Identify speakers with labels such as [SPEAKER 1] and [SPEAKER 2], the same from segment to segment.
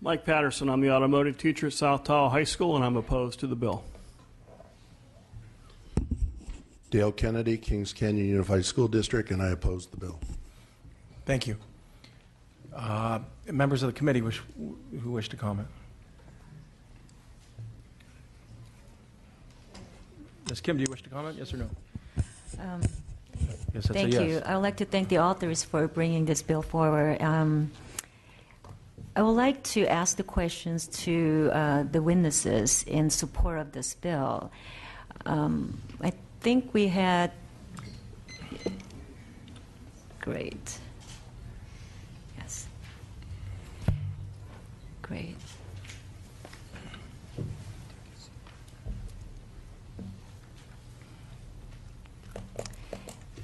[SPEAKER 1] Mike Patterson, I'm the automotive teacher at South Tahoe High School, and I'm opposed to the bill.
[SPEAKER 2] Dale Kennedy, Kings Canyon Unified School District, and I oppose the bill.
[SPEAKER 3] Thank you. Members of the committee who wish to comment? Ms. Kim, do you wish to comment? Yes or no? Yes, that's
[SPEAKER 4] Thank
[SPEAKER 3] a yes.
[SPEAKER 4] you. I would like to thank the authors for bringing this bill forward. I would like to ask the questions to the witnesses in support of this bill. I think we had... Great. Yes. Great.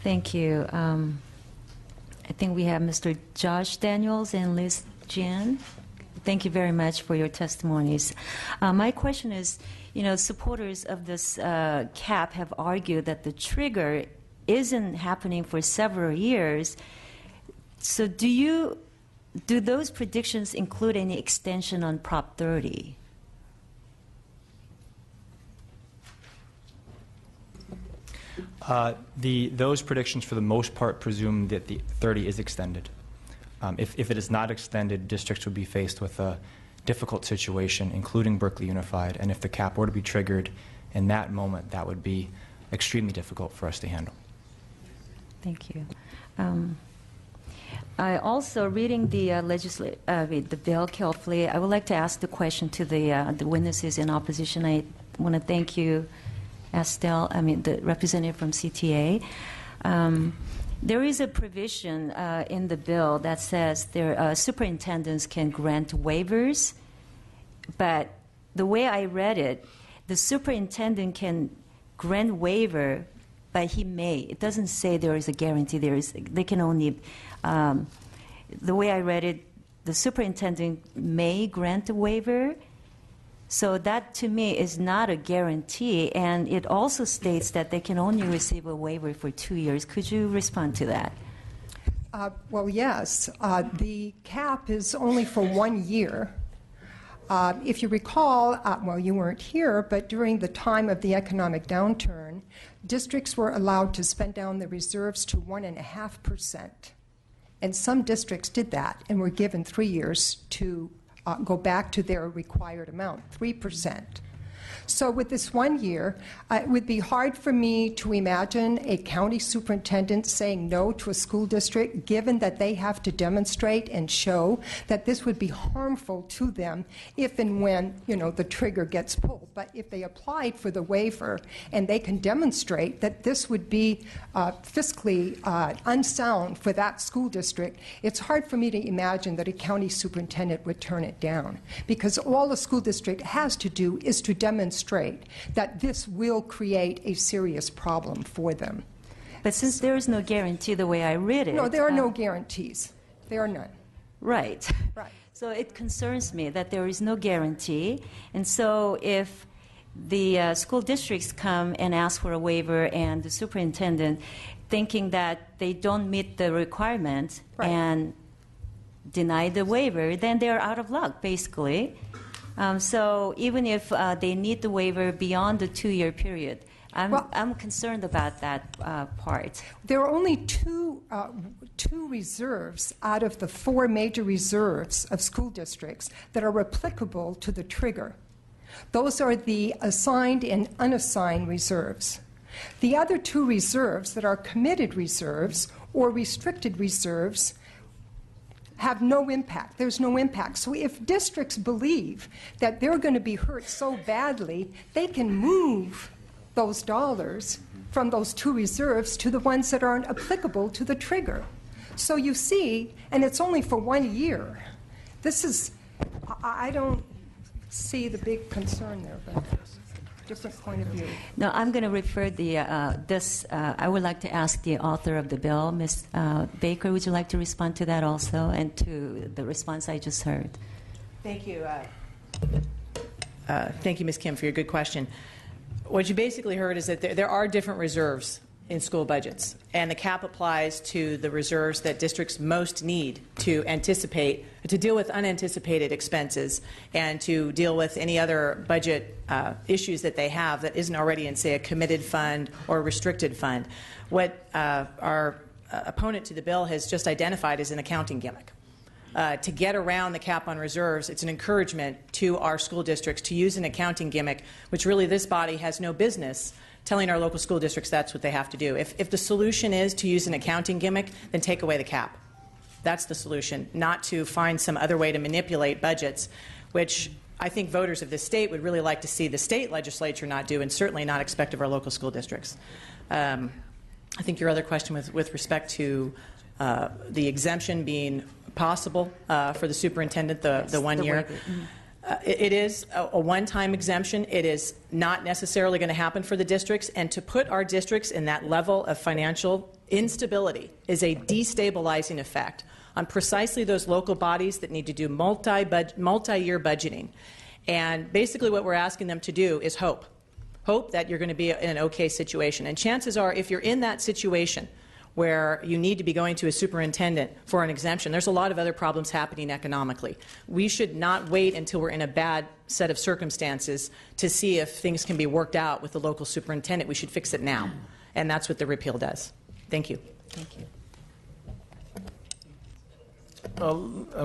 [SPEAKER 4] Thank you. I think we have Mr. Josh Daniels and Liz Jan. Thank you very much for your testimonies. My question is, supporters of this cap have argued that the trigger isn't happening for several years. So do those predictions include any extension on Prop 30?
[SPEAKER 5] Those predictions, for the most part, presume that the 30 is extended. If it is not extended, districts would be faced with a difficult situation, including Berkeley Unified, and if the cap were to be triggered in that moment, that would be extremely difficult for us to handle.
[SPEAKER 4] Thank you. I also, reading the bill carefully, I would like to ask the question to the witnesses in opposition. I want to thank you, Estelle, the representative from CTA. There is a provision in the bill that says superintendents can grant waivers, but the way I read it, the superintendent can grant waiver, but he may. It doesn't say there is a guarantee. They can only, the way I read it, the superintendent may grant a waiver. So that, to me, is not a guarantee, and it also states that they can only receive a waiver for 2 years. Could you respond to that?
[SPEAKER 6] Well, yes. The cap is only for 1 year. If you recall, well, you weren't here, but during the time of the economic downturn, districts were allowed to spend down the reserves to 1.5%. And some districts did that and were given 3 years to go back to their required amount, 3%. So with this 1 year, it would be hard for me to imagine a county superintendent saying no to a school district, given that they have to demonstrate and show that this would be harmful to them if and when, the trigger gets pulled. But if they applied for the waiver and they can demonstrate that this would be fiscally unsound for that school district, it's hard for me to imagine that a county superintendent would turn it down, because all the school district has to do is to demonstrate that this will create a serious problem for them.
[SPEAKER 4] But since there is no guarantee the way I read it...
[SPEAKER 6] No, there are no guarantees. There are none.
[SPEAKER 4] Right.
[SPEAKER 6] Right.
[SPEAKER 4] So it concerns me that there is no guarantee. And so if the school districts come and ask for a waiver and the superintendent, thinking that they don't meet the requirement
[SPEAKER 6] Right.
[SPEAKER 4] and deny the waiver, then they're out of luck, basically. So even if they need the waiver beyond the 2-year period, I'm concerned about that part.
[SPEAKER 6] There are only two reserves out of the 4 major reserves of school districts that are applicable to the trigger. Those are the assigned and unassigned reserves. The other 2 reserves that are committed reserves or restricted reserves have no impact. There's no impact. So if districts believe that they're going to be hurt so badly, they can move those dollars from those 2 reserves to the ones that aren't applicable to the trigger. So you see, and it's only for 1 year. This is, I don't see the big concern there, but different point of view.
[SPEAKER 4] No, I'm going to refer I would like to ask the author of the bill, Ms. Baker, would you like to respond to that also, and to the response I just heard?
[SPEAKER 7] Thank you. Thank you, Ms. Kim, for your good question. What you basically heard is that there are different reserves in school budgets, and the cap applies to the reserves that districts most need to deal with unanticipated expenses and to deal with any other budget issues that they have that isn't already in, say, a committed fund or a restricted fund. What our opponent to the bill has just identified as an accounting gimmick. To get around the cap on reserves, it's an encouragement to our school districts to use an accounting gimmick, which really this body has no business telling our local school districts that's what they have to do. If the solution is to use an accounting gimmick, then take away the cap. That's the solution, not to find some other way to manipulate budgets, which I think voters of this state would really like to see the state legislature not do, and certainly not expect of our local school districts. I think your other question with respect to the exemption being possible for the superintendent, the 1 year. It is a one-time exemption. It is not necessarily going to happen for the districts, and to put our districts in that level of financial instability is a destabilizing effect on precisely those local bodies that need to do multi-year budgeting. And basically what we're asking them to do is hope that you're going to be in an okay situation. And chances are, if you're in that situation where you need to be going to a superintendent for an exemption, there's a lot of other problems happening economically. We should not wait until we're in a bad set of circumstances to see if things can be worked out with the local superintendent. We should fix it now. And that's what the repeal does. Thank you.
[SPEAKER 4] Thank you.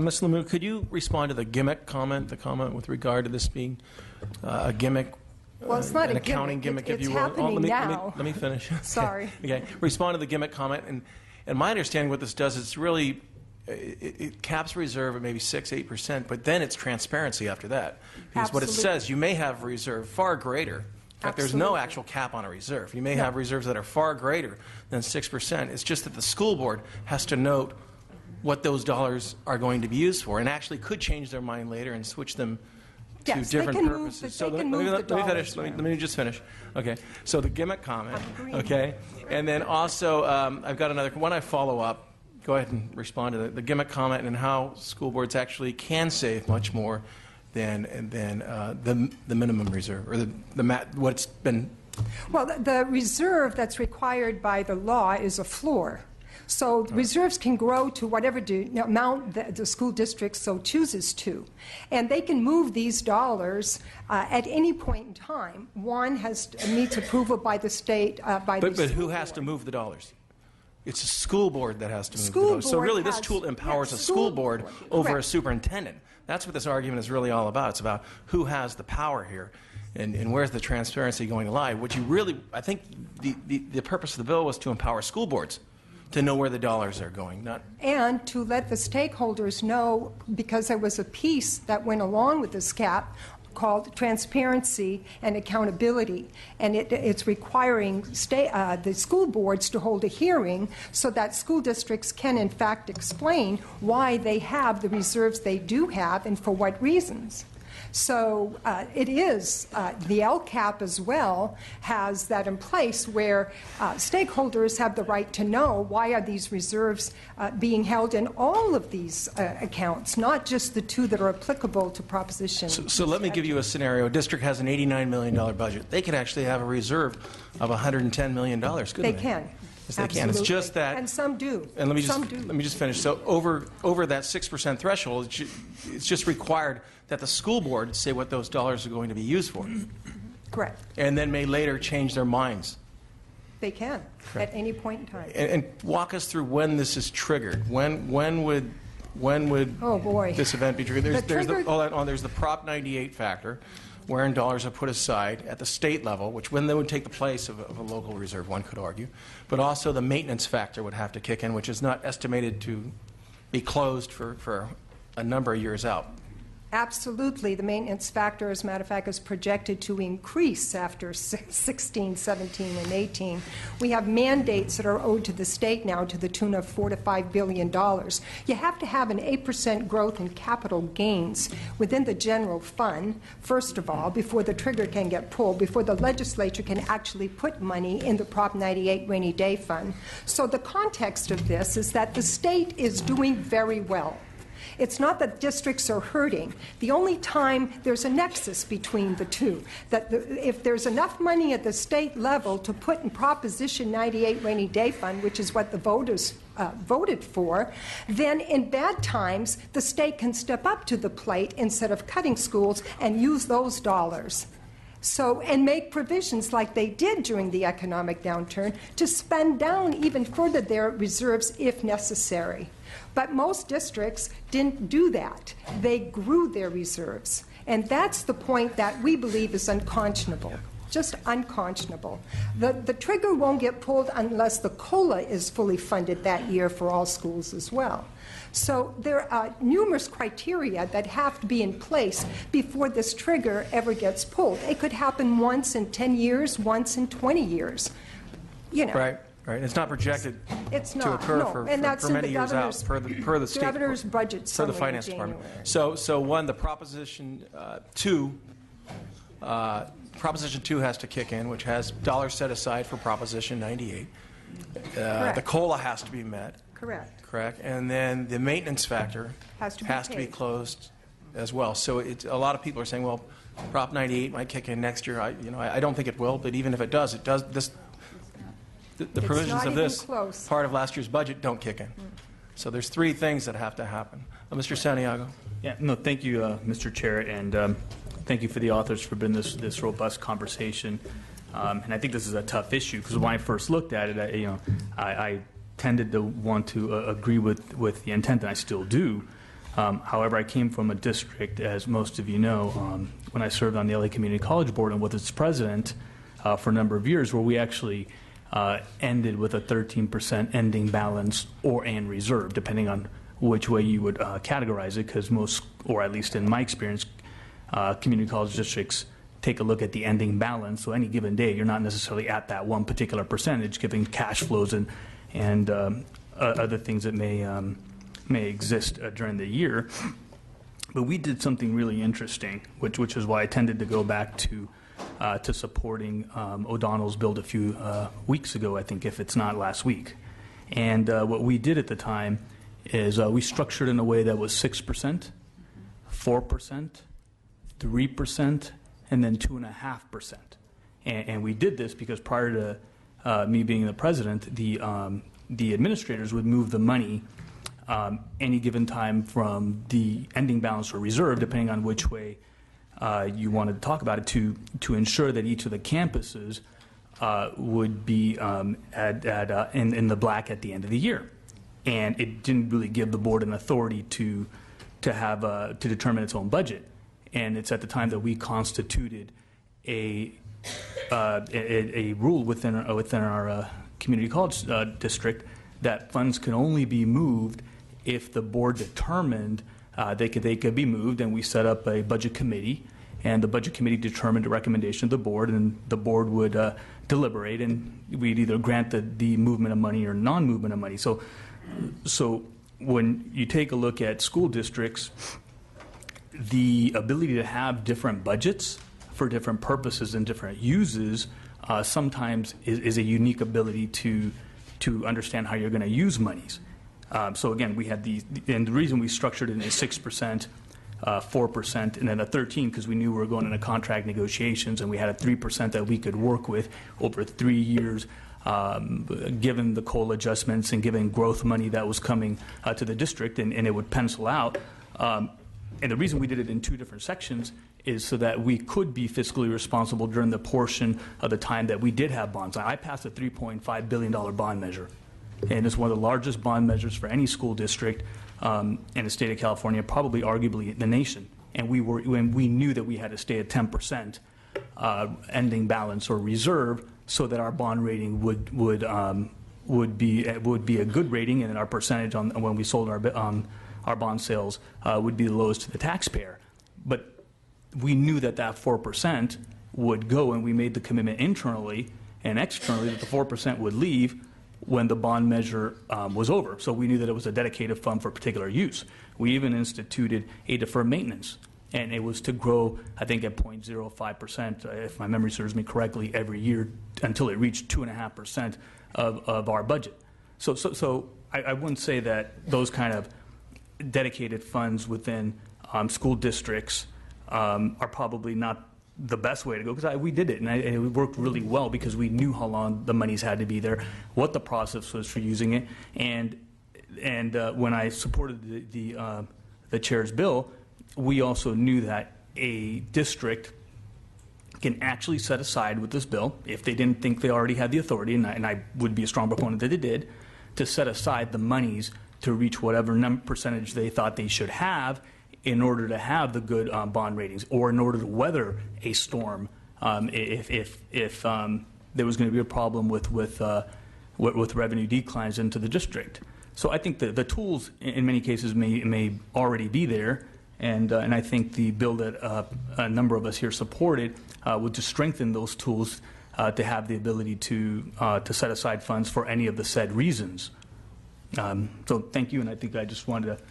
[SPEAKER 3] Ms. Lemieux, could you respond to the gimmick comment, the comment with regard to this being a gimmick?
[SPEAKER 6] Well, it's not
[SPEAKER 3] an
[SPEAKER 6] a
[SPEAKER 3] accounting
[SPEAKER 6] gimmick.
[SPEAKER 3] if
[SPEAKER 6] It's
[SPEAKER 3] you will.
[SPEAKER 6] happening now.
[SPEAKER 3] Let me finish.
[SPEAKER 6] Sorry.
[SPEAKER 3] Okay. Respond to the gimmick comment. And my understanding what this does is really it caps reserve at maybe 6-8%, but then it's transparency after that. Because what it says, you may have reserve far greater. In fact, there's no actual cap on a reserve. You may have reserves that are far greater than 6%. It's just that the school board has to note what those dollars are going to be used for, and actually could change their mind later and switch them to different purposes. So let me just finish. Okay. So the gimmick comment. Okay. And then also, I've got another one. I follow up. Go ahead and respond to the gimmick comment and how school boards actually can save much more than the minimum reserve or what's been.
[SPEAKER 6] Well, the reserve that's required by the law is a floor. So reserves can grow to whatever amount the school district so chooses to. And they can move these dollars at any point in time. One needs approval by the state,
[SPEAKER 3] But who has to move the dollars? It's a school board that has to move the dollars. So really this tool empowers a school board over a superintendent. That's what this argument is really all about. It's about who has the power here. And where's the transparency going to lie? What you really, I think the purpose of the bill was to empower school boards to know where the dollars are going,
[SPEAKER 6] and to let the stakeholders know, because there was a piece that went along with this cap called transparency and accountability, and it's requiring the school boards to hold a hearing so that school districts can in fact explain why they have the reserves they do have and for what reasons. So it is, the LCAP as well has that in place where stakeholders have the right to know why are these reserves being held in all of these accounts, not just the two that are applicable to Proposition.
[SPEAKER 3] So let me give you a scenario. A district has an $89 million budget. They could actually have a reserve of $110 million, couldn't they?
[SPEAKER 6] They can.
[SPEAKER 3] Yes, they can. It's just that,
[SPEAKER 6] and some do.
[SPEAKER 3] And let me just finish. So over that 6% threshold, it's just required that the school board say what those dollars are going to be used for.
[SPEAKER 6] Correct.
[SPEAKER 3] And then may later change their minds.
[SPEAKER 6] They can at any point in time.
[SPEAKER 3] And walk us through when this is triggered. When would
[SPEAKER 6] oh boy,
[SPEAKER 3] this event be triggered? There's the Prop 98 factor, wherein dollars are put aside at the state level, which when they would take the place of a local reserve, one could argue. But also the maintenance factor would have to kick in, which is not estimated to be closed for a number of years out.
[SPEAKER 6] Absolutely. The maintenance factor, as a matter of fact, is projected to increase after 16, 17, and 18. We have mandates that are owed to the state now to the tune of $4 to $5 billion. You have to have an 8% growth in capital gains within the general fund, first of all, before the trigger can get pulled, before the legislature can actually put money in the Prop 98 rainy day fund. So the context of this is that the state is doing very well. It's not that districts are hurting. The only time there's a nexus between the two, that if there's enough money at the state level to put in Proposition 98 rainy day fund, which is what the voters voted for, then in bad times, the state can step up to the plate instead of cutting schools and use those dollars. So, and make provisions like they did during the economic downturn to spend down even further their reserves if necessary. But most districts didn't do that. They grew their reserves. And that's the point that we believe is unconscionable. Just unconscionable. The trigger won't get pulled unless the COLA is fully funded that year for all schools as well. So there are numerous criteria that have to be in place before this trigger ever gets pulled. It could happen once in 10 years, once in 20 years. You know.
[SPEAKER 3] Right. It's not projected
[SPEAKER 6] It's
[SPEAKER 3] to
[SPEAKER 6] not,
[SPEAKER 3] occur
[SPEAKER 6] no.
[SPEAKER 3] for
[SPEAKER 6] And that's in
[SPEAKER 3] many
[SPEAKER 6] the
[SPEAKER 3] years out
[SPEAKER 6] governor's-
[SPEAKER 3] per the state
[SPEAKER 6] governor's budget
[SPEAKER 3] for
[SPEAKER 6] summary
[SPEAKER 3] the
[SPEAKER 6] in
[SPEAKER 3] finance department.
[SPEAKER 6] January.
[SPEAKER 3] So one, the Proposition 2. Proposition 2 has to kick in, which has dollars set aside for Proposition 98. The COLA has to be met. Correct. And then the maintenance factor
[SPEAKER 6] Has to be paid.
[SPEAKER 3] closed as well. So a lot of people are saying, well, Prop 98 might kick in next year. I don't think it will, but even if it does, the provisions
[SPEAKER 6] not
[SPEAKER 3] of
[SPEAKER 6] even
[SPEAKER 3] this
[SPEAKER 6] close.
[SPEAKER 3] part of last year's budget don't kick in. So there's three things that have to happen. Mr. Santiago.
[SPEAKER 8] Yeah, no, thank you, Mr. Chair, and thank you for the authors for bringing this robust conversation. And I think this is a tough issue because when I first looked at it, I tended to want to agree with the intent, and I still do. However, I came from a district, as most of you know, when I served on the LA Community College Board and was its president for a number of years, where we actually ended with a 13% ending balance and reserve, depending on which way you would categorize it, because most, or at least in my experience, community college districts take a look at the ending balance. So any given day, you're not necessarily at that one particular percentage, given cash flows and other things that may exist during the year. But we did something really interesting, which is why I tended to go back to supporting O'Donnell's bill a few weeks ago, I think, if it's not last week. And what we did at the time is we structured in a way that was 6%, 4%, 3%, and then 2.5%. And we did this because prior to me being the president, the administrators would move the money any given time from the ending balance or reserve, depending on which way you wanted to talk about it, to ensure that each of the campuses would be in the black at the end of the year. And it didn't really give the board an authority to determine its own budget. And it's at the time that we constituted a rule within our community college district that funds can only be moved if the board determined they could be moved, and we set up a budget committee, and the budget committee determined a recommendation of the board, and the board would deliberate, and we'd either grant the movement of money or non-movement of money. So when you take a look at school districts, the ability to have different budgets for different purposes and different uses sometimes is a unique ability to understand how you're going to use monies. So again, we had and the reason we structured it in a 6%, 4%, and then a 13%, because we knew we were going into contract negotiations, and we had a 3% that we could work with over 3 years, given the COLA adjustments and given growth money that was coming to the district, and it would pencil out. And the reason we did it in two different sections is so that we could be fiscally responsible during the portion of the time that we did have bonds. I passed a $3.5 billion bond measure, and it's one of the largest bond measures for any school district in the state of California, probably arguably the nation. And we knew that we had to stay at 10% ending balance or reserve, so that our bond rating would be a good rating, and our percentage on when we sold our bond sales would be the lowest to the taxpayer. But we knew that 4% would go, and we made the commitment internally and externally that the 4% would leave when the bond measure was over. So we knew that it was a dedicated fund for particular use. We even instituted a deferred maintenance, and it was to grow, I think, at 0.05%, if my memory serves me correctly, every year until it reached 2.5% of our budget. So I wouldn't say that those kind of dedicated funds within school districts are probably not the best way to go, because we did it, and it worked really well because we knew how long the monies had to be there, what the process was for using it, and when I supported the chair's bill, we also knew that a district can actually set aside with this bill, if they didn't think they already had the authority, and I would be a strong proponent that they did, to set aside the monies to reach whatever percentage they thought they should have in order to have the good bond ratings, or in order to weather a storm if there was going to be a problem with revenue declines into the district. So I think the tools in many cases may already be there, and I think the bill that a number of us here supported would just strengthen those tools to have the ability to set aside funds for any of the said reasons. So thank you, and I think I just wanted to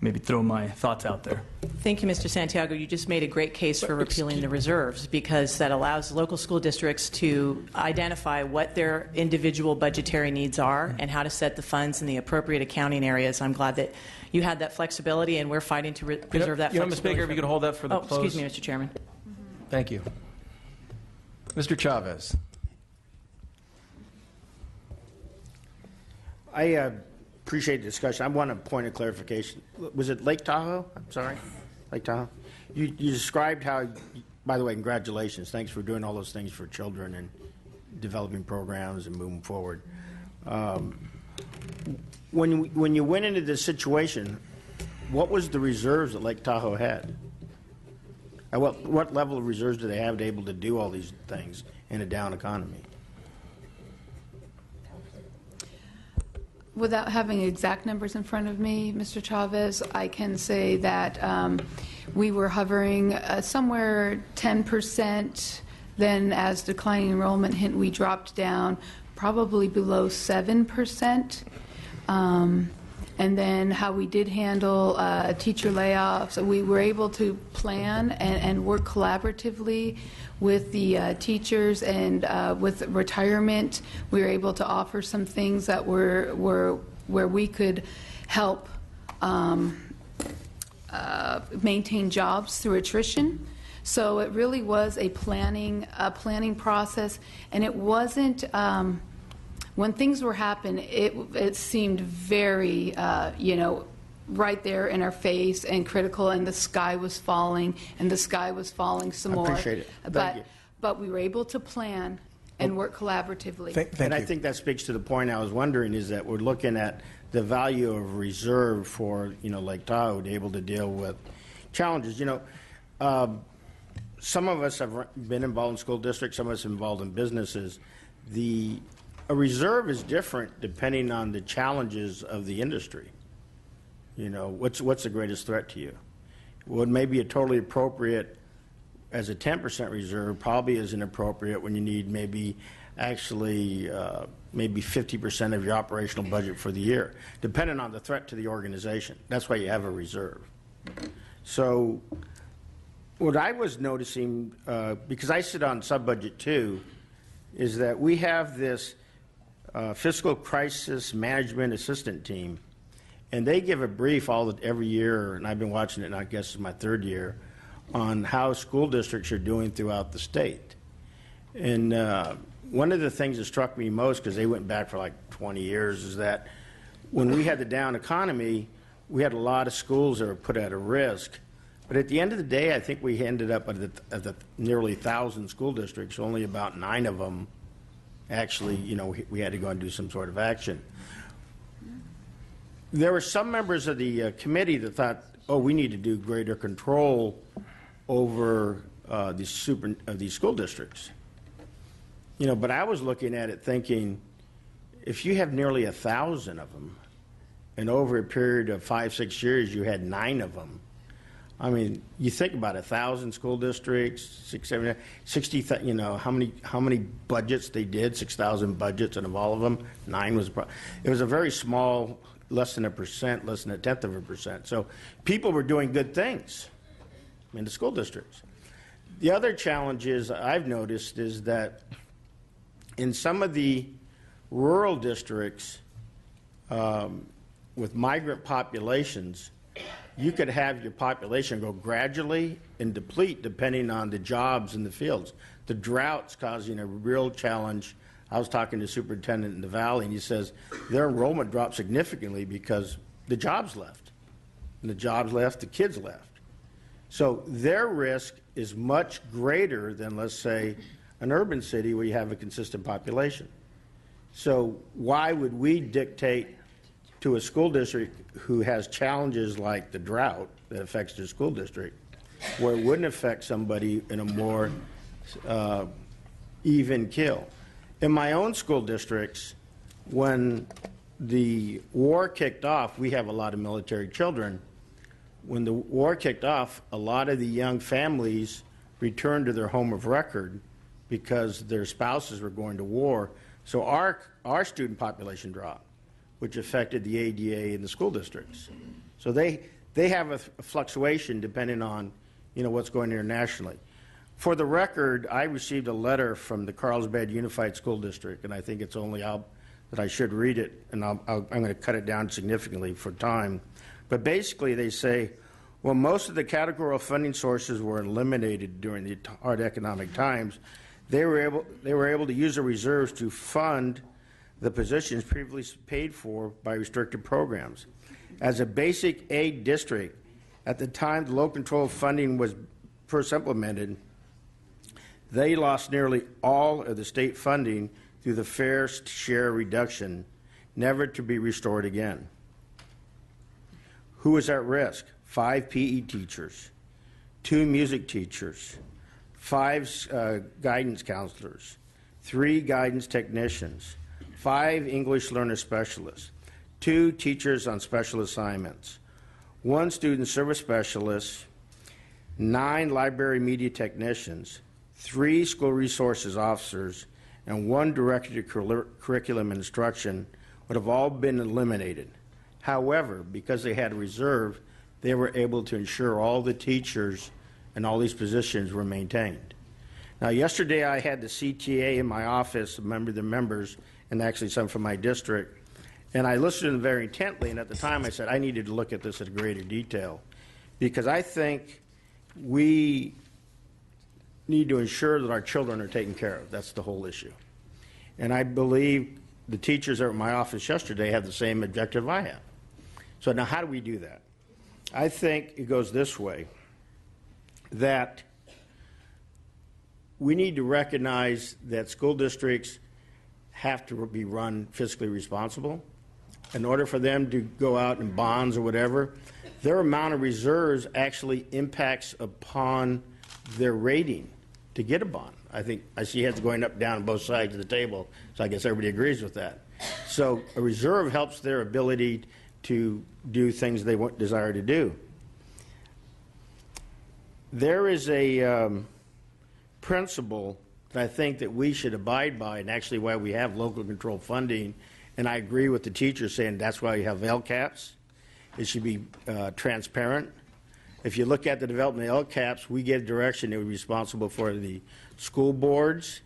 [SPEAKER 8] maybe throw my thoughts out there.
[SPEAKER 7] Thank you, Mr. Santiago. You just made a great case for repealing the reserves, because that allows local school districts to identify what their individual budgetary needs are and how to set the funds in the appropriate accounting areas. I'm glad that you had that flexibility, and we're fighting to preserve that flexibility.
[SPEAKER 3] Ms. Baker, if you could hold that for the close.
[SPEAKER 7] Excuse me, Mr. Chairman.
[SPEAKER 3] Thank you. Mr. Chavez.
[SPEAKER 9] I appreciate the discussion. I want a point of clarification. Was it Lake Tahoe? I'm sorry, Lake Tahoe. You described how. By the way, congratulations. Thanks for doing all those things for children and developing programs and moving forward. When you went into this situation, what was the reserves that Lake Tahoe had? What level of reserves do they have to be able to do all these things in a down economy?
[SPEAKER 10] Without having exact numbers in front of me, Mr. Chavez, I can say that we were hovering somewhere 10%. Then as declining enrollment hit, we dropped down probably below 7%. And then how we did handle teacher layoffs, we were able to plan and work collaboratively with the teachers, and with retirement, we were able to offer some things that were where we could help maintain jobs through attrition. So it really was a planning process, and it wasn't. When things were happening, it seemed very, right there in our face and critical, and the sky was falling, and the sky was falling some more.
[SPEAKER 9] I appreciate it. Thank you.
[SPEAKER 10] But we were able to plan and work collaboratively.
[SPEAKER 9] And I think that speaks to the point I was wondering, is that we're looking at the value of reserve for, Lake Tahoe to be able to deal with challenges. Some of us have been involved in school districts, some of us involved in businesses. A reserve is different depending on the challenges of the industry. What's the greatest threat to you? What may be a totally appropriate as a 10% reserve probably isn't appropriate when you need maybe 50% of your operational budget for the year, depending on the threat to the organization. That's why you have a reserve. So what I was noticing, because I sit on sub-budget 2, is that we have this fiscal crisis management assistant team, and they give a brief every year, and I've been watching it, and I guess it's my third year, on how school districts are doing throughout the state. And one of the things that struck me most, because they went back for like 20 years, is that when we had the down economy, we had a lot of schools that were put at a risk. But at the end of the day, I think we ended up at the nearly 1,000 school districts, only about 9 of them actually, we had to go and do some sort of action. There were some members of the committee that thought, we need to do greater control over these school districts. But I was looking at it thinking, if you have nearly 1,000 of them, and over a period of 5-6 years you had 9 of them, I mean, you think about 1,000 school districts, 60, how many budgets they did, 6,000 budgets, and of all of them, 9 was, it was a very small, less than 1%, less than 0.1%. So people were doing good things in the school districts. The other challenges I've noticed is that in some of the rural districts with migrant populations, you could have your population go gradually and deplete depending on the jobs in the fields. The drought's causing a real challenge. I was talking to the superintendent in the Valley, and he says their enrollment dropped significantly because the jobs left. And the jobs left, the kids left. So their risk is much greater than, let's say, an urban city where you have a consistent population. So why would we dictate to a school district who has challenges like the drought that affects their school district, where it wouldn't affect somebody in a more even kill? In my own school districts, when the war kicked off, we have a lot of military children. When the war kicked off, a lot of the young families returned to their home of record because their spouses were going to war. So our student population dropped, which affected the ADA in the school districts. So they have a fluctuation depending on, you know, what's going internationally. For the record, I received a letter from the Carlsbad Unified School District, and I think it's only out that I should read it, and I'm going to cut it down significantly for time. But basically they say, well, most of the categorical funding sources were eliminated during the hard economic times. They were able to use the reserves to fund the positions previously paid for by restricted programs. As a basic aid district, at the time the low control funding was first implemented, they lost nearly all of the state funding through the fair share reduction, never to be restored again. Who is at risk? 5 PE teachers, 2 music teachers, 5 guidance counselors, 3 guidance technicians, 5 English learner specialists, 2 teachers on special assignments, 1 student service specialist, 9 library media technicians, 3 school resources officers, and 1 director of curriculum instruction would have all been eliminated. However, because they had a reserve, they were able to ensure all the teachers and all these positions were maintained. Now, yesterday I had the CTA in my office, a member of the members, and actually some from my district, and I listened to them very intently, and at the time I said I needed to look at this in greater detail, because I think we need to ensure that our children are taken care of. That's the whole issue. And I believe the teachers that were in my office yesterday have the same objective I have. So now how do we do that? I think it goes this way, that we need to recognize that school districts have to be run fiscally responsible. In order for them to go out in bonds or whatever, their amount of reserves actually impacts upon their rating to get a bond. I think I see heads going up and down on both sides of the table, so I guess everybody agrees with that. So a reserve helps their ability to do things they desire to do. There is a principle that I think that we should abide by, and actually why we have local control funding, and I agree with the teachers saying that's why you have LCAPs. It should be transparent. If you look at the development of LCAPs, we give direction that we're responsible for the school boards,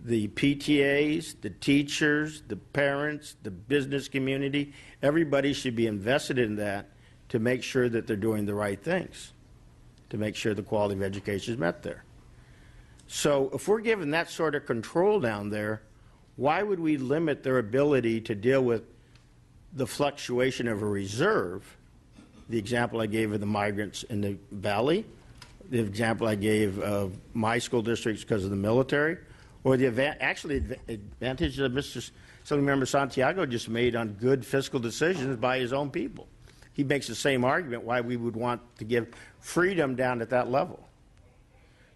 [SPEAKER 9] the PTAs, the teachers, the parents, the business community. Everybody should be invested in that to make sure that they're doing the right things, to make sure the quality of education is met there. So if we're given that sort of control down there, why would we limit their ability to deal with the fluctuation of a reserve? The example I gave of the migrants in the valley, the example I gave of my school districts because of the military, or the advantage that Mr. Assemblymember Santiago just made on good fiscal decisions by his own people. He makes the same argument why we would want to give freedom down at that level.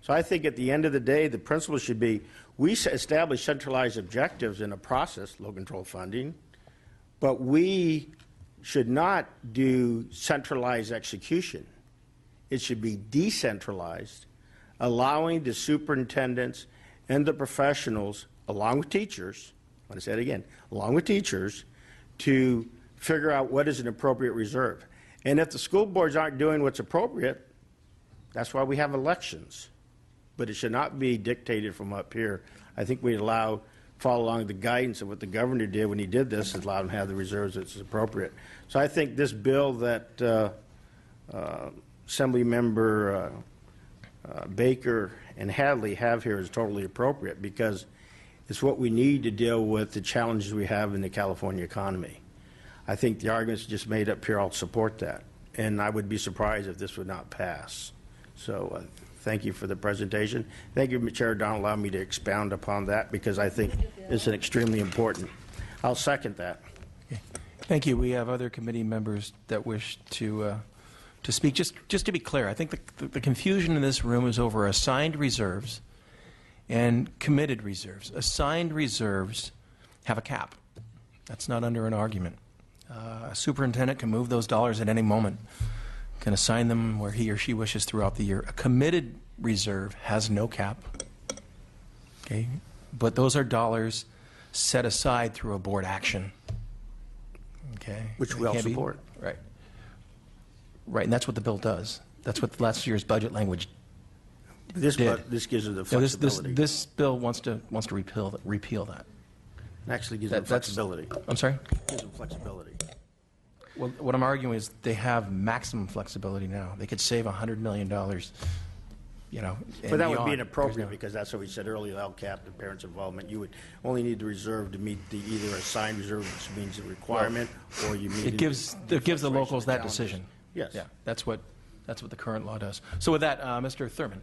[SPEAKER 9] So I think at the end of the day, the principle should be we establish centralized objectives in a process, low control funding, but we should not do centralized execution. It should be decentralized, allowing the superintendents and the professionals, along with teachers, I want to say it again, along with teachers, to figure out what is an appropriate reserve. And if the school boards aren't doing what's appropriate, that's why we have elections. But it should not be dictated from up here. I think we follow along the guidance of what the governor did when he did this, and allow them to have the reserves that's appropriate. So I think this bill that Assembly Member Baker and Hadley have here is totally appropriate, because it's what we need to deal with the challenges we have in the California economy. I think the arguments just made up here, I'll support that. And I would be surprised if this would not pass. So thank you for the presentation. Thank you, Chair Don, allow me to expound upon that, because I think it's an extremely important. I'll second that.
[SPEAKER 3] Okay. Thank you. We have other committee members that wish to speak. Just to be clear, I think the confusion in this room is over assigned reserves and committed reserves. Assigned reserves have a cap. That's not under an argument. A superintendent can move those dollars at any moment, can assign them where he or she wishes throughout the year. A committed reserve has no cap. Okay? But those are dollars set aside through a board action. Okay?
[SPEAKER 9] Which we all support.
[SPEAKER 3] Right. Right, and that's what the bill does. That's what last year's budget language
[SPEAKER 9] This
[SPEAKER 3] did.
[SPEAKER 9] this gives it the
[SPEAKER 3] Now,
[SPEAKER 9] flexibility.
[SPEAKER 3] this bill wants to repeal that.
[SPEAKER 9] Actually gives them
[SPEAKER 3] That's-
[SPEAKER 9] flexibility.
[SPEAKER 3] I'm sorry?
[SPEAKER 9] Gives them flexibility.
[SPEAKER 3] Well, what I'm arguing is they have maximum flexibility now. They could save $100 million, you know, and
[SPEAKER 9] But that would be
[SPEAKER 3] beyond.
[SPEAKER 9] inappropriate, because that's what we said earlier, LCAP, the parents' involvement. You would only need the reserve to meet the either assigned reserve, which means a requirement, or you meet
[SPEAKER 3] It gives the locals that decision.
[SPEAKER 9] Yes.
[SPEAKER 3] Yeah, that's what the current law does. So with that, Mr. Thurman.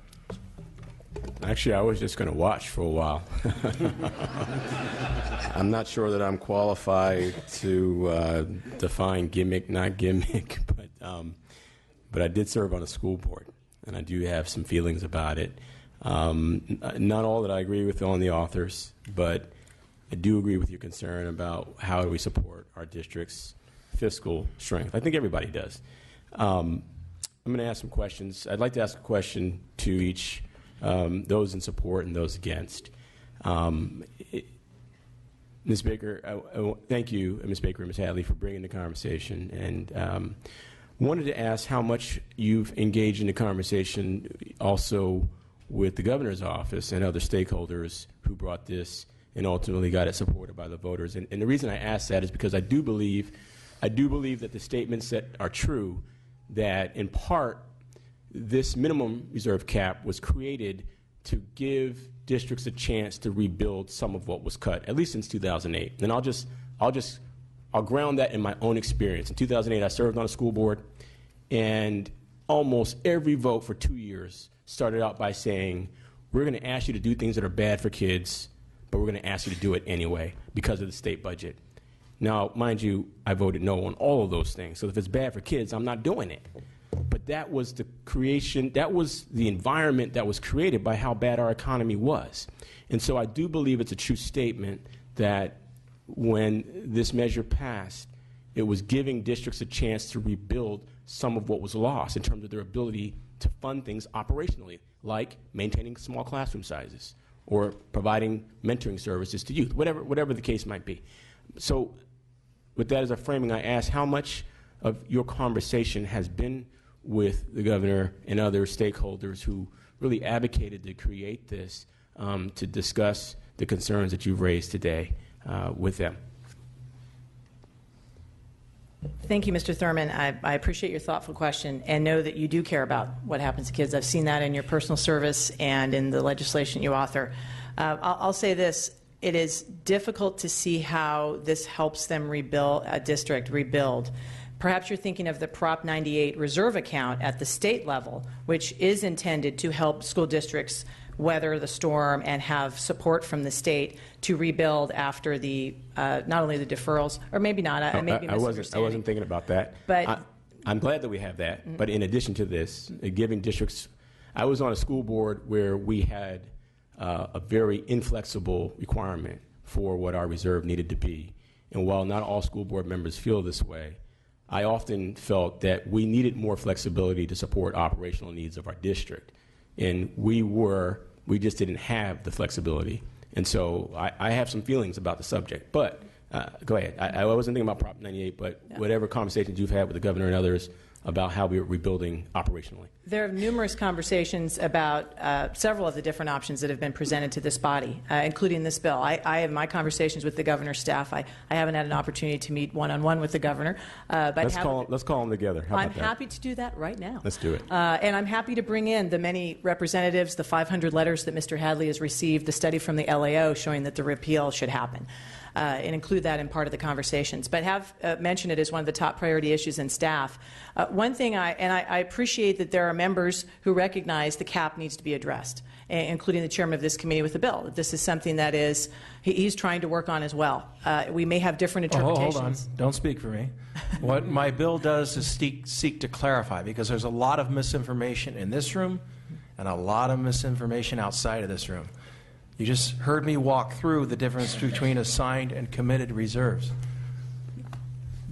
[SPEAKER 11] Actually, I was just going to watch for a while. I'm not sure that I'm qualified to define gimmick, not gimmick, but I did serve on a school board, and I do have some feelings about it. Not all that I agree with on the authors, but I do agree with your concern about how do we support our district's fiscal strength. I think everybody does. I'm going to ask some questions. I'd like to ask a question to each, those in support and those against. Ms. Baker, thank you, Ms. Baker and Ms. Hadley, for bringing the conversation. And wanted to ask how much you've engaged in the conversation also with the governor's office and other stakeholders who brought this and ultimately got it supported by the voters. And the reason I ask that is because I do believe that the statements that are true, that in part this minimum reserve cap was created to give districts a chance to rebuild some of what was cut, at least since 2008. And I'll ground that in my own experience. In 2008, I served on a school board, and almost every vote for 2 years started out by saying, we're going to ask you to do things that are bad for kids, but we're going to ask you to do it anyway because of the state budget. Now, mind you, I voted no on all of those things. So if it's bad for kids, I'm not doing it. But that was the creation, that was the environment that was created by how bad our economy was. And so I do believe it's a true statement that when this measure passed, it was giving districts a chance to rebuild some of what was lost in terms of their ability to fund things operationally, like maintaining small classroom sizes or providing mentoring services to youth, whatever the case might be. So with that as a framing, I ask how much of your conversation has been with the governor and other stakeholders who really advocated to create this, to discuss the concerns that you've raised today with them.
[SPEAKER 7] Thank you, Mr. Thurman. I appreciate your thoughtful question and know that you do care about what happens to kids. I've seen that in your personal service and in the legislation you author. I'll say this. It is difficult to see how this helps them rebuild, a district rebuild. Perhaps you're thinking of the Prop 98 reserve account at the state level, which is intended to help school districts weather the storm and have support from the state to rebuild after the not only the deferrals, or maybe not. I may be
[SPEAKER 11] I
[SPEAKER 7] misunderstanding.
[SPEAKER 11] wasn't thinking about that.
[SPEAKER 7] But
[SPEAKER 11] I'm glad that we have that. But in addition to this, giving districts, I was on a school board where we had a very inflexible requirement for what our reserve needed to be. And while not all school board members feel this way, I often felt that we needed more flexibility to support operational needs of our district. And we just didn't have the flexibility. And so I have some feelings about the subject. But go ahead. I wasn't thinking about Prop 98, but whatever conversations you've had with the governor and others, about how we're rebuilding operationally?
[SPEAKER 7] There are numerous conversations about several of the different options that have been presented to this body, including this bill. I have my conversations with the governor's staff. I haven't had an opportunity to meet one-on-one with the governor. But
[SPEAKER 11] let's call them together. How
[SPEAKER 7] I'm
[SPEAKER 11] about that?
[SPEAKER 7] happy to do that right now.
[SPEAKER 11] Let's do it.
[SPEAKER 7] And I'm happy to bring in the many representatives, the 500 letters that Mr. Hadley has received, the study from the LAO showing that the repeal should happen. And include that in part of the conversations. But have mentioned it as one of the top priority issues in staff. One thing I appreciate that there are members who recognize the cap needs to be addressed, including the chairman of this committee with the bill. This is something that he's trying to work on as well. We may have different interpretations.
[SPEAKER 3] Hold on. Don't speak for me. What my bill does is seek to clarify, because there's a lot of misinformation in this room and a lot of misinformation outside of this room. You just heard me walk through the difference between assigned and committed reserves.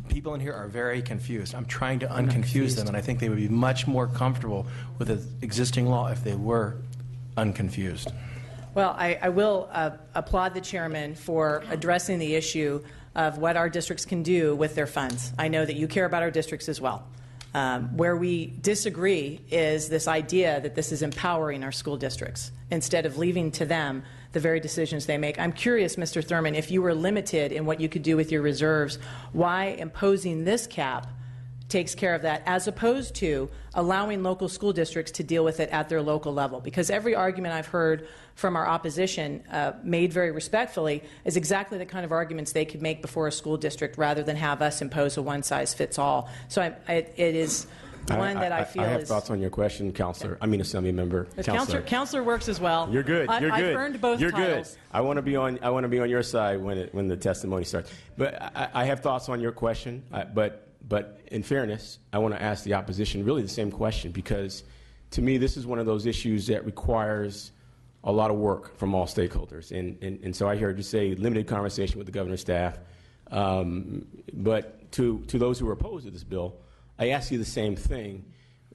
[SPEAKER 3] People in here are very confused. I'm trying to unconfuse them, and I think they would be much more comfortable with the existing law if they were unconfused.
[SPEAKER 7] Well, I will applaud the chairman for addressing the issue of what our districts can do with their funds. I know that you care about our districts as well. Where we disagree is this idea that this is empowering our school districts instead of leaving to them the very decisions they make. I'm curious, Mr. Thurman, if you were limited in what you could do with your reserves, why imposing this cap takes care of that, as opposed to allowing local school districts to deal with it at their local level? Because every argument I've heard from our opposition, made very respectfully, is exactly the kind of arguments they could make before a school district rather than have us impose a one-size-fits-all. So it is one that I feel
[SPEAKER 11] I have
[SPEAKER 7] is...
[SPEAKER 11] thoughts on your question, Counselor. Assembly member.
[SPEAKER 7] Counselor works as well.
[SPEAKER 11] You're good. You're good.
[SPEAKER 7] I've earned both
[SPEAKER 11] You're
[SPEAKER 7] titles.
[SPEAKER 11] good. I want to be on your side when the testimony starts. But I have thoughts on your question. But in fairness, I want to ask the opposition really the same question, because to me this is one of those issues that requires a lot of work from all stakeholders. And so I heard you say limited conversation with the governor's staff. But to those who are opposed to this bill, I ask you the same thing.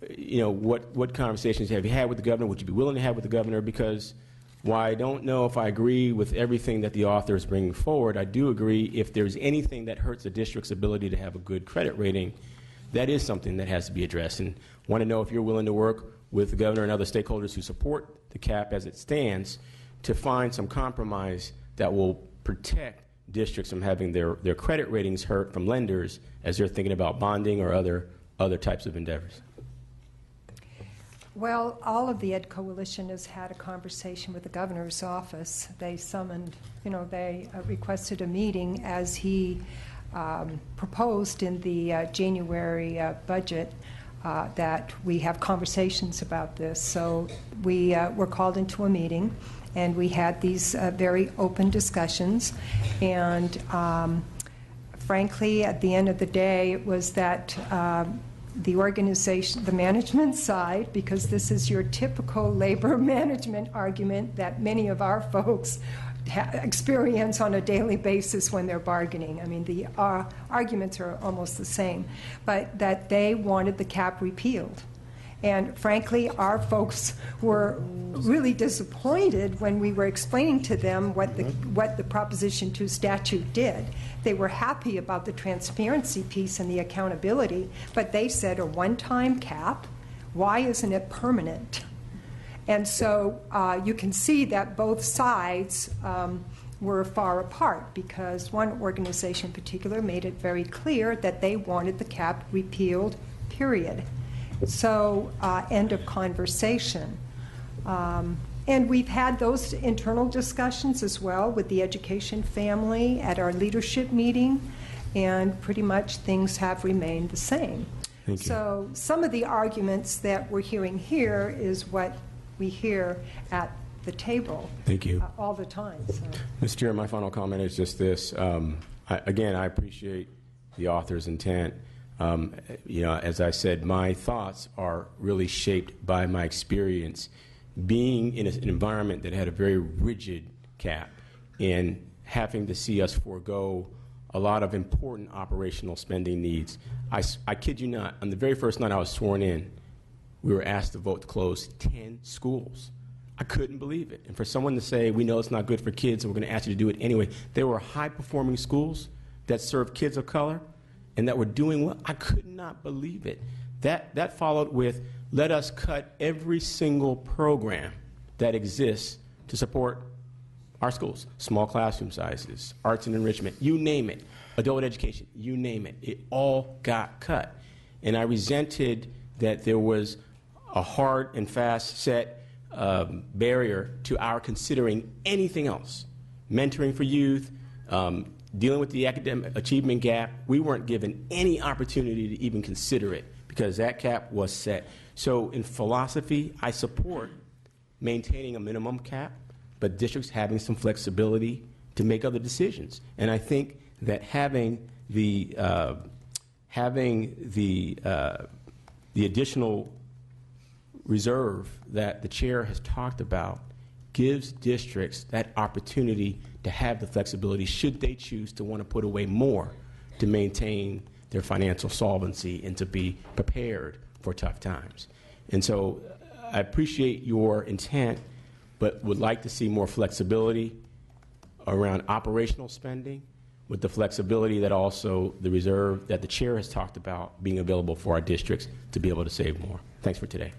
[SPEAKER 11] What conversations have you had with the governor? Would you be willing to have with the governor? Because while I don't know if I agree with everything that the author is bringing forward, I do agree if there's anything that hurts a district's ability to have a good credit rating, that is something that has to be addressed. And want to know if you're willing to work with the governor and other stakeholders who support the cap as it stands to find some compromise that will protect districts from having their credit ratings hurt from lenders as they're thinking about bonding or other types of endeavors.
[SPEAKER 6] Well, all of the Ed Coalition has had a conversation with the governor's office. They summoned, they requested a meeting as he proposed in the January budget that we have conversations about this. So we were called into a meeting, and we had these very open discussions. And frankly, at the end of the day, it was that the organization, the management side, because this is your typical labor management argument that many of our folks experience on a daily basis when they're bargaining. I mean, the arguments are almost the same, but that they wanted the cap repealed. And frankly, our folks were really disappointed when we were explaining to them what the Proposition 2 statute did. They were happy about the transparency piece and the accountability, but they said a one-time cap, why isn't it permanent? And so you can see that both sides were far apart, because one organization in particular made it very clear that they wanted the cap repealed, period. So end of conversation. And we've had those internal discussions as well with the education family at our leadership meeting, and pretty much things have remained the same.
[SPEAKER 11] Thank you.
[SPEAKER 6] So some of the arguments that we're hearing here is what we hear at the table.
[SPEAKER 11] Thank you.
[SPEAKER 6] All the time. So.
[SPEAKER 11] Mr. Chair, my final comment is just this. I appreciate the author's intent. As I said, my thoughts are really shaped by my experience being in an environment that had a very rigid cap and having to see us forego a lot of important operational spending needs. I kid you not, on the very first night I was sworn in, we were asked to vote to close 10 schools. I couldn't believe it. And for someone to say, we know it's not good for kids and we're going to ask you to do it anyway, they were high-performing schools that served kids of color and that were doing well. I could not believe it. That followed with, let us cut every single program that exists to support our schools. Small classroom sizes, arts and enrichment, you name it. Adult education, you name it. It all got cut. And I resented that there was a hard and fast set barrier to our considering anything else. Mentoring for youth, dealing with the academic achievement gap. We weren't given any opportunity to even consider it because that cap was set. So in philosophy, I support maintaining a minimum cap, but districts having some flexibility to make other decisions. And I think that having the additional reserve that the chair has talked about gives districts that opportunity to have the flexibility should they choose to want to put away more to maintain their financial solvency and to be prepared for tough times. And so I appreciate your intent, but would like to see more flexibility around operational spending with the flexibility that also the reserve that the chair has talked about being available for our districts to be able to save more. Thanks for today.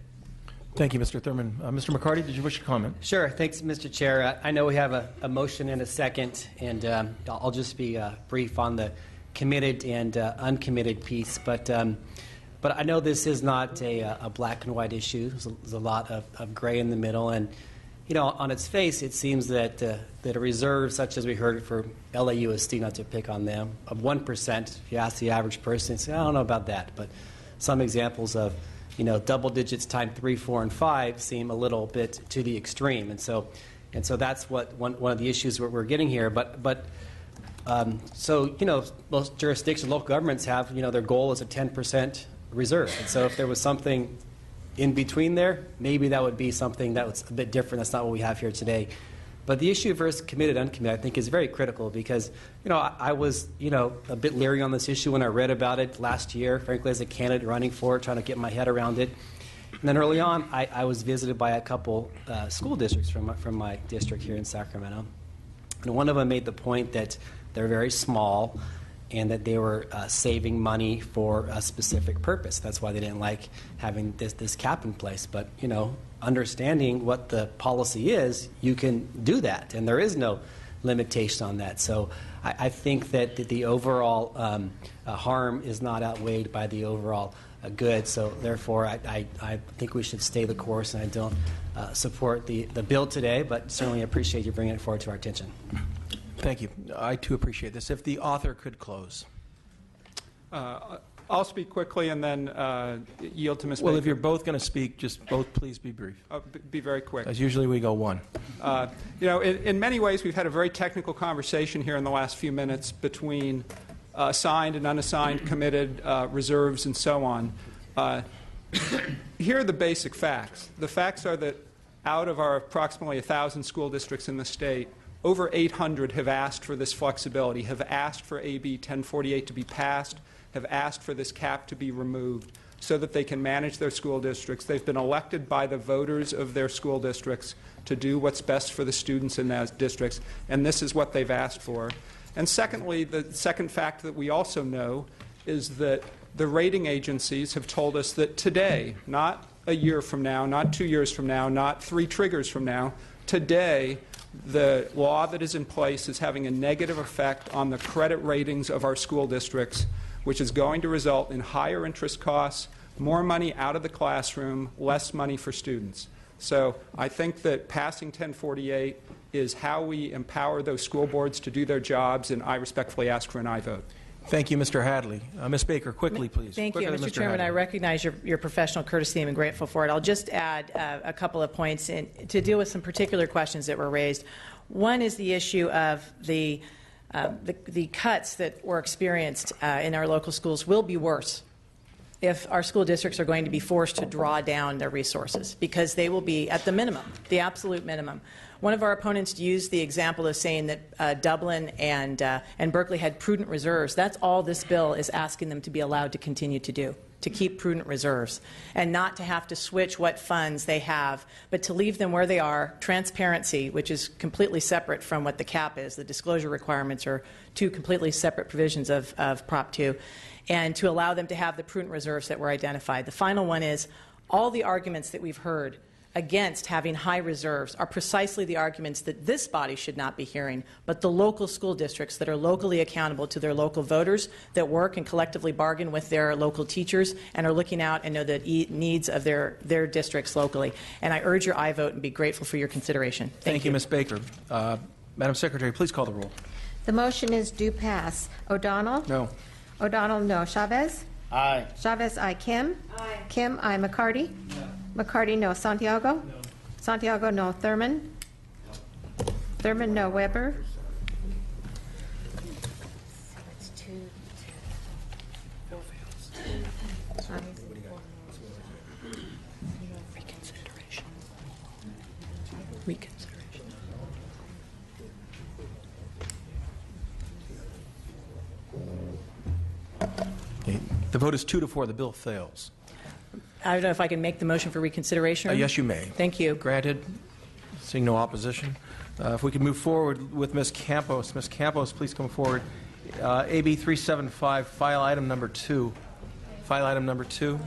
[SPEAKER 3] Thank you, Mr. Thurman. Mr. McCarty, did you wish to comment?
[SPEAKER 12] Sure. Thanks, Mr. Chair. I know we have a motion and a second, and I'll just be brief on the committed and uncommitted piece. But I know this is not a black and white issue. There's a lot of gray in the middle. And, you know, on its face, it seems that a reserve such as we heard for LAUSD, not to pick on them, of 1%, if you ask the average person, say, I don't know about that. But some examples of, you know, double digits times 3, 4, and 5 seem a little bit to the extreme. And so that's what one of the issues we're getting here. So, you know, most jurisdictions, local governments have, you know, their goal is a 10% reserve. And so if there was something in between there, maybe that would be something that was a bit different. That's not what we have here today. But the issue versus committed, uncommitted, I think is very critical because, you know, I was, you know, a bit leery on this issue when I read about it last year, frankly, as a candidate running for it, trying to get my head around it. And then early on, I was visited by a couple school districts from my district here in Sacramento. And one of them made the point that they're very small and that they were saving money for a specific purpose. That's why they didn't like having this cap in place. But, you know, understanding what the policy is, you can do that, and there is no limitation on that. So I think that the overall harm is not outweighed by the overall good. So therefore, I think we should stay the course, and I don't support the bill today, but certainly appreciate you bringing it forward to our attention.
[SPEAKER 3] Thank you. I, too, appreciate this. If the author could close.
[SPEAKER 13] I'll speak quickly and then yield to Ms.
[SPEAKER 3] Well,
[SPEAKER 13] Baker.
[SPEAKER 3] if you're both going to speak, just both please be brief.
[SPEAKER 13] Be very quick.
[SPEAKER 3] As usually we go one.
[SPEAKER 13] You know, in many ways, we've had a very technical conversation here in the last few minutes between assigned and unassigned, committed, reserves, and so on. Here are the basic facts. The facts are that out of our approximately 1,000 school districts in the state, over 800 have asked for this flexibility, have asked for AB 1048 to be passed, have asked for this cap to be removed so that they can manage their school districts. They've been elected by the voters of their school districts to do what's best for the students in those districts, and this is what they've asked for. And secondly, the second fact that we also know is that the rating agencies have told us that today, not a year from now, not 2 years from now, not 3 triggers from now, today, the law that is in place is having a negative effect on the credit ratings of our school districts, which is going to result in higher interest costs, more money out of the classroom, less money for students. So I think that passing 1048 is how we empower those school boards to do their jobs, and I respectfully ask for an aye vote.
[SPEAKER 3] Thank you, Mr. Hadley. Ms. Baker, quickly, please.
[SPEAKER 7] Thank you,
[SPEAKER 3] Quicker than
[SPEAKER 7] Mr. Chairman.
[SPEAKER 3] Hadley.
[SPEAKER 7] I recognize your professional courtesy and I'm grateful for it. I'll just add a couple of points to deal with some particular questions that were raised. One is the issue of the cuts that were experienced in our local schools will be worse if our school districts are going to be forced to draw down their resources, because they will be at the minimum, the absolute minimum. One of our opponents used the example of saying that Dublin and Berkeley had prudent reserves. That's all this bill is asking them to be allowed to continue to do. to keep prudent reserves and not to have to switch what funds they have, but to leave them where they are. Transparency, which is completely separate from what the cap is. The disclosure requirements are two completely separate provisions of Prop 2, and to allow them to have the prudent reserves that were identified. The final one is all the arguments that we've heard against having high reserves are precisely the arguments that this body should not be hearing, but the local school districts that are locally accountable to their local voters, that work and collectively bargain with their local teachers and are looking out and know the needs of their districts locally. And I urge your aye vote and be grateful for your consideration.
[SPEAKER 3] Thank you, Ms. Baker. Madam Secretary, please call the roll.
[SPEAKER 14] The motion is do pass. O'Donnell?
[SPEAKER 3] No.
[SPEAKER 14] O'Donnell, no. Chavez?
[SPEAKER 9] Aye.
[SPEAKER 14] Chavez, aye. Kim? Aye. Kim, aye. McCarty? No. McCarty, no. Santiago? No. Santiago, no. Thurman? No. Thurman, no. Weber?
[SPEAKER 3] Reconsideration. The vote is 2-4. The bill fails.
[SPEAKER 7] I don't know if I can make the motion for reconsideration.
[SPEAKER 3] Yes, you may.
[SPEAKER 7] Thank you.
[SPEAKER 3] Granted. Seeing no opposition. If we could move forward with Ms. Campos. Ms. Campos, please come forward. AB 375, file item number 2. File item number 2.